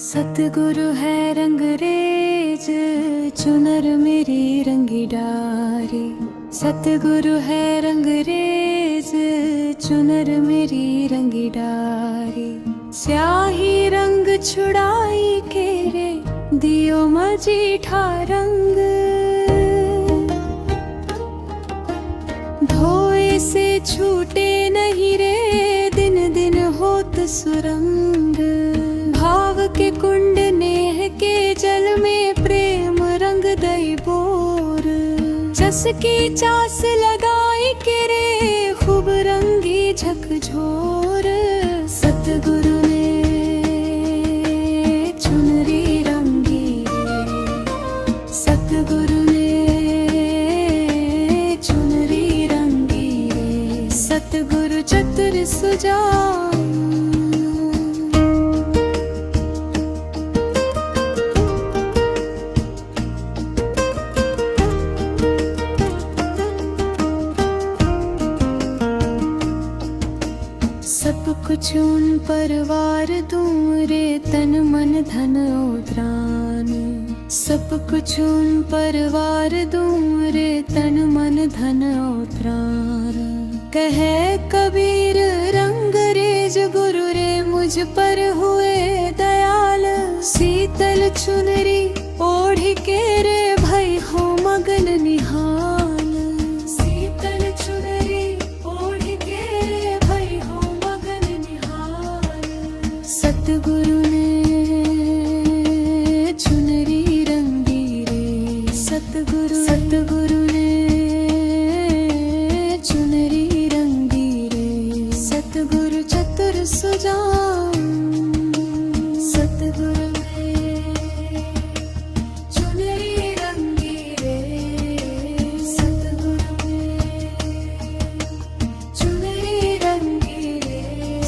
सतगुरु है रंगरेज चुनर मेरी रंगी डारी। सतगुरु है रंगरेज चुनर मेरी रंगी डारी। स्याही रंग छुड़ाई के रे दियो मजीठा रंग। धोए से छूटे नहीं रे दिन दिन होत सुरंग। भाव के कुंड नेह के जल में प्रेम रंग दई बोर। जस की चास लगाई के रे खूब रंगी झकझोर। सतगुरु ने चुनरी रंगी रे। सतगुरु ने चुनरी रंगी रे। सतगुरु चतुर सुजान। सब कुछ उन परवार दूं रे तन मन धन ओद्रान। सब कुछ उन परवार दूं रे तन मन धन ओद्रान। कहे कबीर रंगरेज गुरु रे मुझ पर हुए दयाल। शीतल चुनरी ओढ़ के रे भई हो मगन निहाल। शीतल चुनरी ओढ़ के रे भई हो मगन निहाल। सतगुरु ने चुनरी रंगी रे। सतगुरु ने चुनरी रंगी रे। सतगुरु चतुर सुजान। सतगुरु ने चुनरी रंगी रे। सतगुरु ने चुनरी रंगी रे।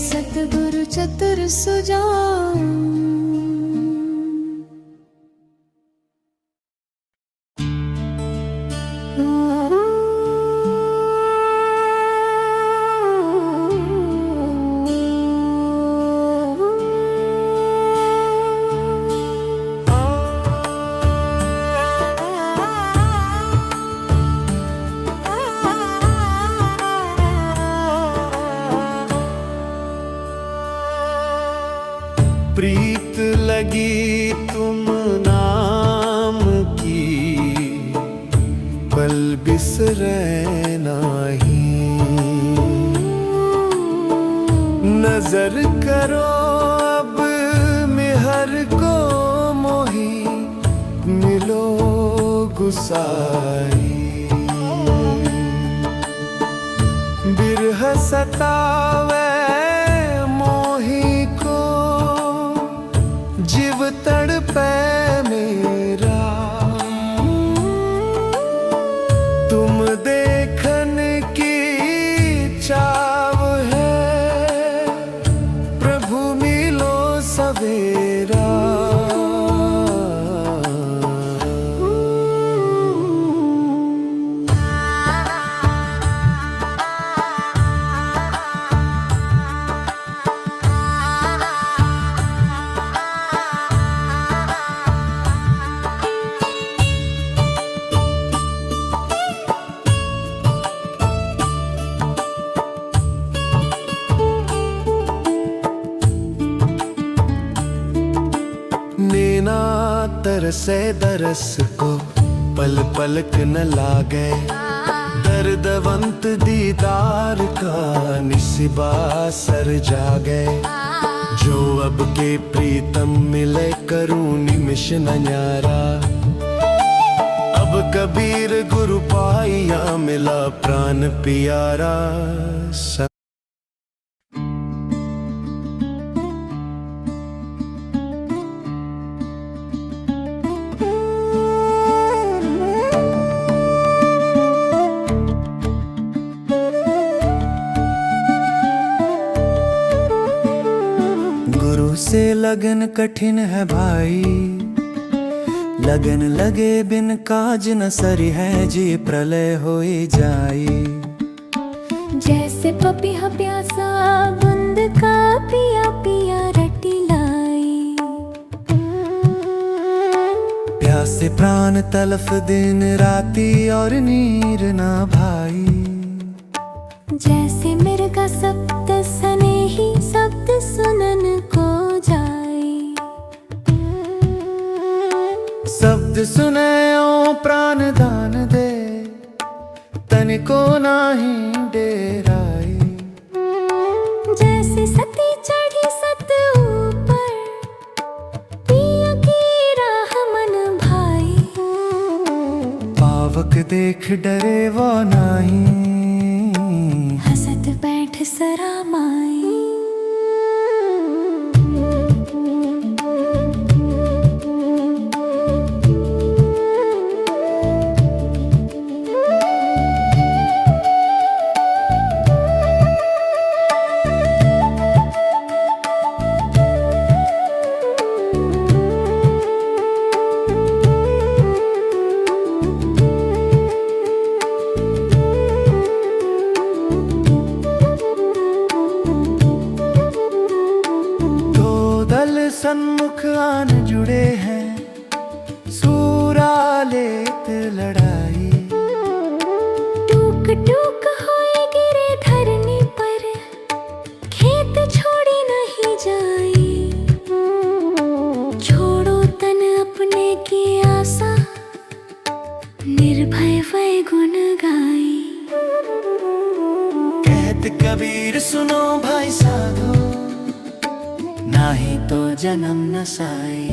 सतगुरु चतुर सुजान। प्रीत लगी तुम नाम की पल बिसरे नाही। नजर करो अब मेहर को मोही मिलो गुसाई। बिरह सतावे मोही को जीव तड़पे मेरा। तुम देखन की चाव है प्रभु मिलो सवेरा। नैना तरसे दरस को पल पलक न लागे। दर्दवंत दीदार का निस्बा सर जागे। जो अब के प्रीतम मिले करूं निमिष न न्यारा। अब कबीर गुरु पाइया मिला प्राण प्यारा। से लगन कठिन है भाई। लगन लगे बिन काज न सरी है जी प्रलय होई जाई। जैसे पपीहा प्यासा बूंद का पिया पिया रटी लाई। ऐसे प्राण तलफ दिन राती और नीर ना भाई। जैसे मृगा सप्त सनेही शब्द सुनन को जाई। शब्द सुने ओ प्राण दान दे, तनिको नाही डेराई। जैसे सती चढ़ी सत ऊपर, पिया की राह मन भाई। पावक देख डरे वो नाही, हसत बैठ सरा माई। सन्मुख आन जुड़े हैं, सूरा लेत लड़ाई। टूक टूक होए गिरे धरनी पर, खेत छोड़ी नहीं जाई। छोड़ो तन अपने की आशा, निर्भय वै गुण गाई। कहत कबीर सुनो भाई साधो, नाही तो जन्म न साई।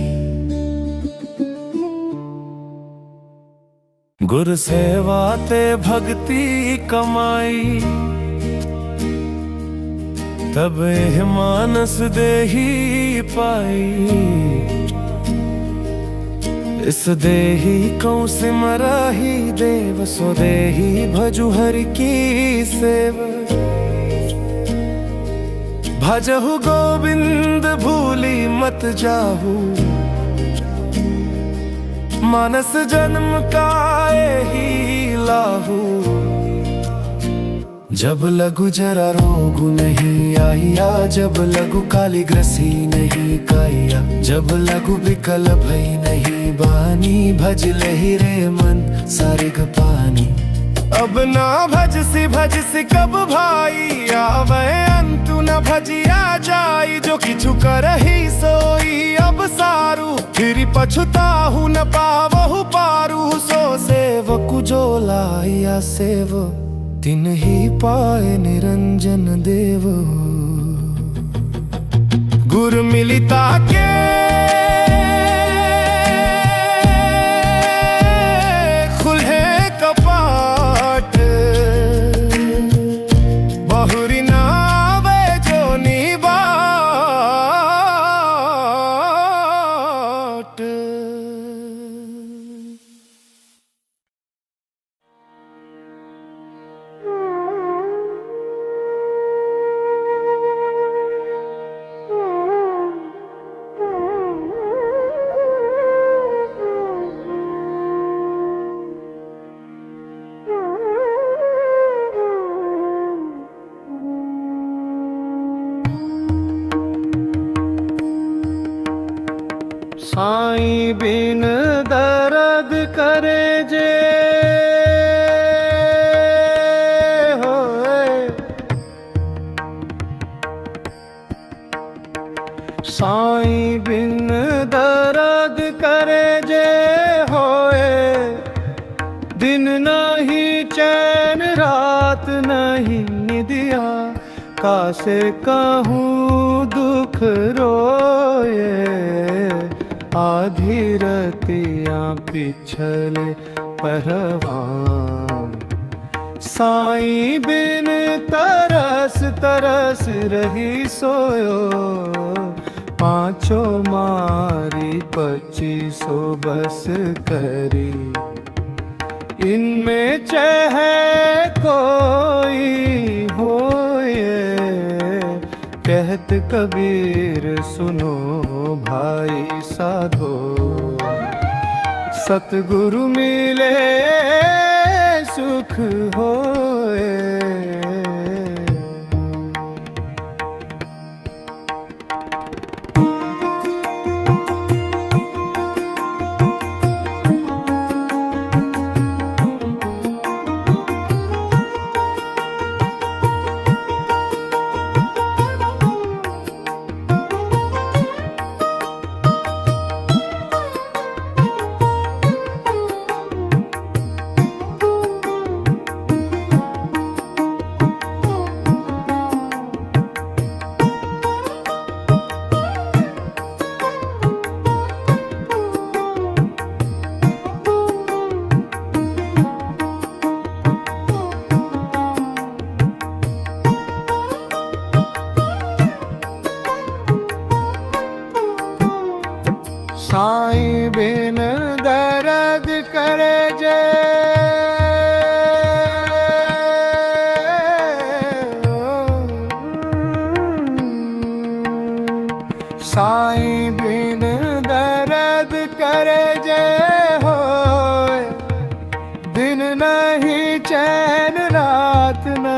गुर सेवा ते भक्ति कमाई, तब एह मानस देही पाई। इस देही को सिमराही देव, सो देही भजु हरि की सेव। भजहु गोविंद भूली मत जाहू, मानस जन्म का ही लाहू। जब लघु जरा रोग नहीं आया, जब लघु काली ग्रसी नहीं काया। जब लघु विकल भई नहीं बानी, भज लही रे मन सारिग पानी। अब ना भजसी कब भाई, आवे अंतु न भजिया जाई। जो किछु करही सोई अब सारू, फिर पछुताहु न पावहु पारू। सो सेवकु जो लाया सेव, तिन ही पाए निरंजन देव। गुर मिलिता के खुले कपाट, बहुरी नावे जो बाट। साईं बिन दर्द करे जे होए, साईं बिन दर्द करे जे होए। दिन नहीं चैन रात नहीं निदिया, कासे कहूँ दुख रोए। आधी रतियाँ पिछले परवान, साईं बिन तरस तरस रही सोयो। पाँचों मारी 2500 बस करी, इनमें चाहे कोई होए। कहत कबीर सुनो भाई साधो, सतगुरु मिले सुख होए।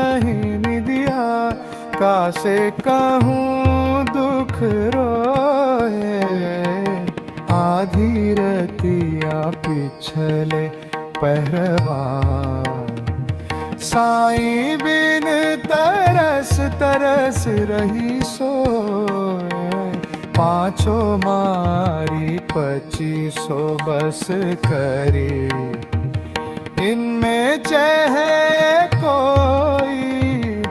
नहीं निदिया, कासे कहूँ दुख रोए। आधी रतिया पिछले पहरवा, साईं बिन तरस तरस रही सोए। पाँचों मारी 2500 बस करी, इनमें चाहे कोई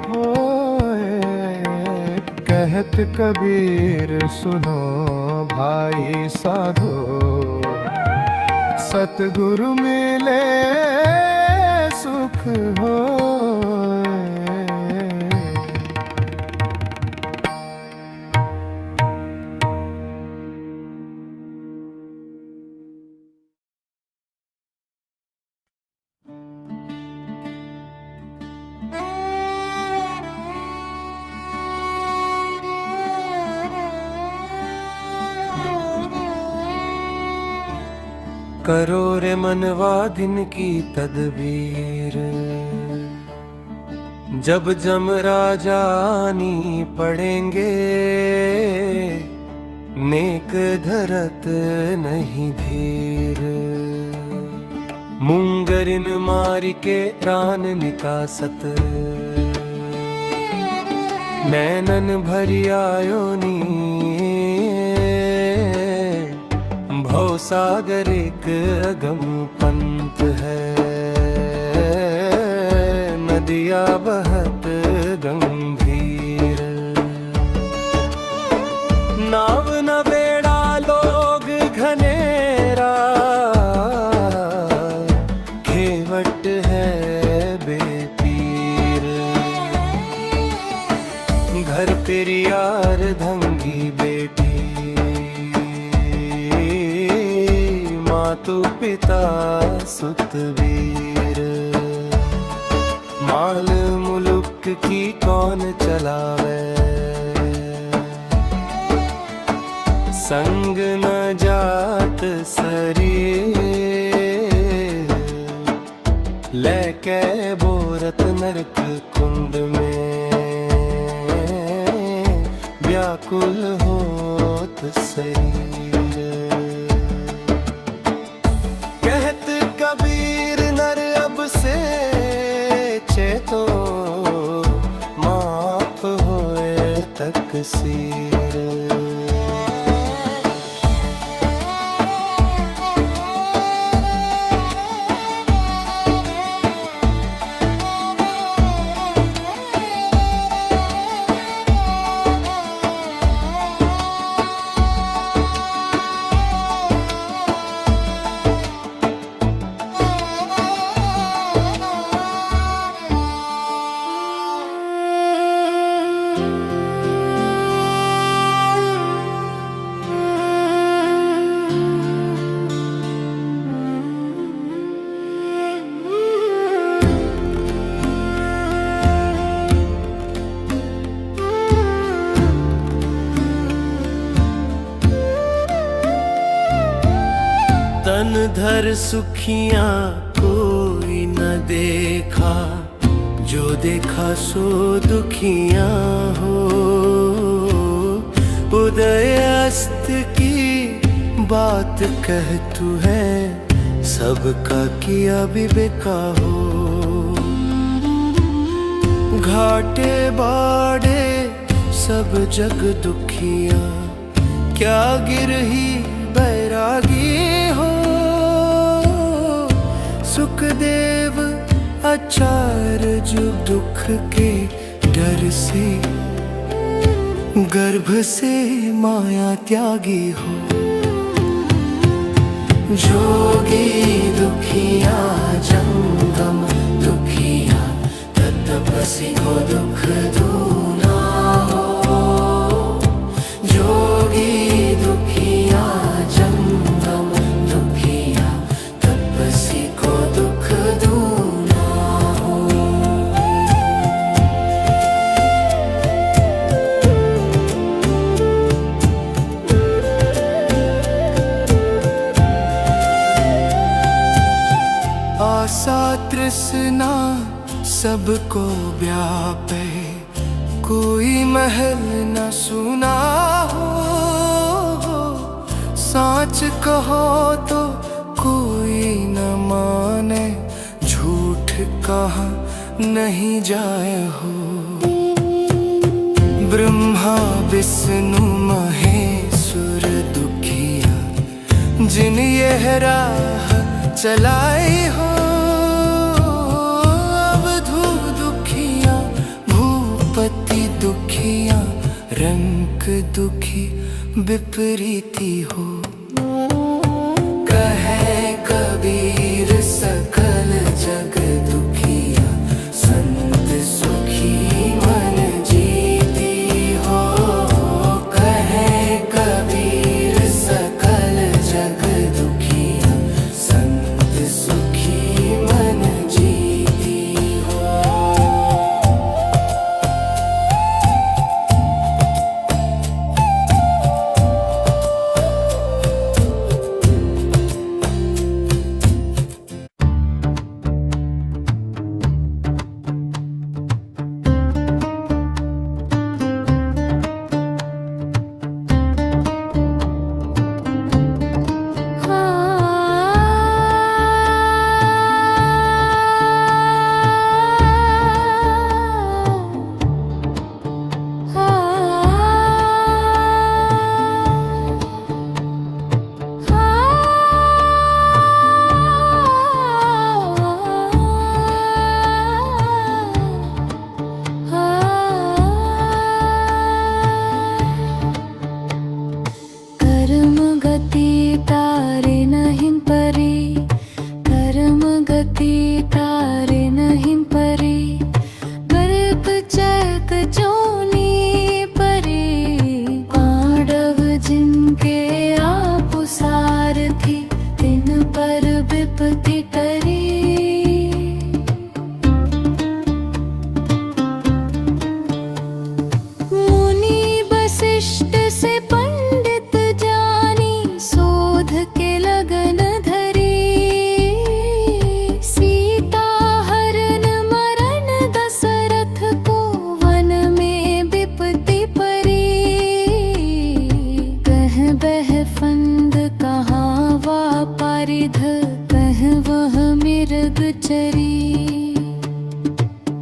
होए। कहत कबीर सुनो भाई साधो, सतगुरु मिले सुख होए। करो रे मनवा दिन की तदबीर, जब जम राजानी पड़ेंगे। नेक धरत नहीं धीर, मुंगरिन मारी के प्राण निकासत। नैनन भरी आयो नी, भव सागर एक अगम पंत है। नदिया बहत गंभीर, नाव न बेड़ा लोग घनेरा। घेवट है बेपीर, घर पेरियार धंगी बेटी। मातु पिता सुत वीर, माल मुलुक की कौन चलावे। संग न जात शरीर, लेके बोरत नरक कुंड में। व्याकुल होत शरीर, कहत कबीर नर अब से चेतो। माफ होए तकसीर, तन धर सुखियां कोई न देखा। जो देखा सो दुखियां हो। उदय अस्त की बात कह तू है, सबका किया भी बेका हो। घाटे बाड़े सब जग दुखिया, क्या गिरही बैरागी हो। सुखदेव आचार्य दुख के डर से, गर्भ से माया त्यागी हो। जोगी दुखिया जंगम दुखिया, तत्पसी को दुख दूना हो। जोगी दुखिया जंगम दुखिया, तत्पसी को दुख दूना हो। आशा तृष्णा सबको व्यापे कोई महल न सुना हो। साच कहो तो कोई न माने, झूठ कहा नहीं जाए हो। ब्रह्मा विष्णु महेश्वर दुखिया, जिन यह राह चलाई हो। अवधू दुखिया, भूपति दुखिया, रंक दुखी विपरीती हो। कहे कबीर सकल जग दुखिया, संत सुखी मन जीती हो। कहे कबीर सकल जग दुखिया, संत सुखी मन जीती हो।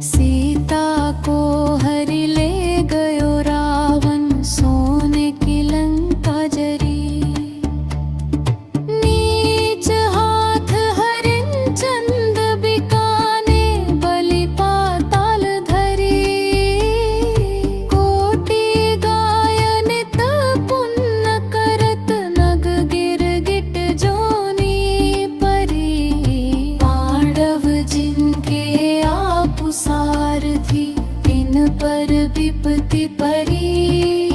सीता को हरि ले गयो रावण, सोने की लंका जरी। नीच हाथ हरिन चंद बिकाने, बलि पाताल धरी। कोटि गायन त पुण्य करत, नग गिर गिट जोनी परी। पांडव जिनके आप सारथी, इन पर विपत्ति परी।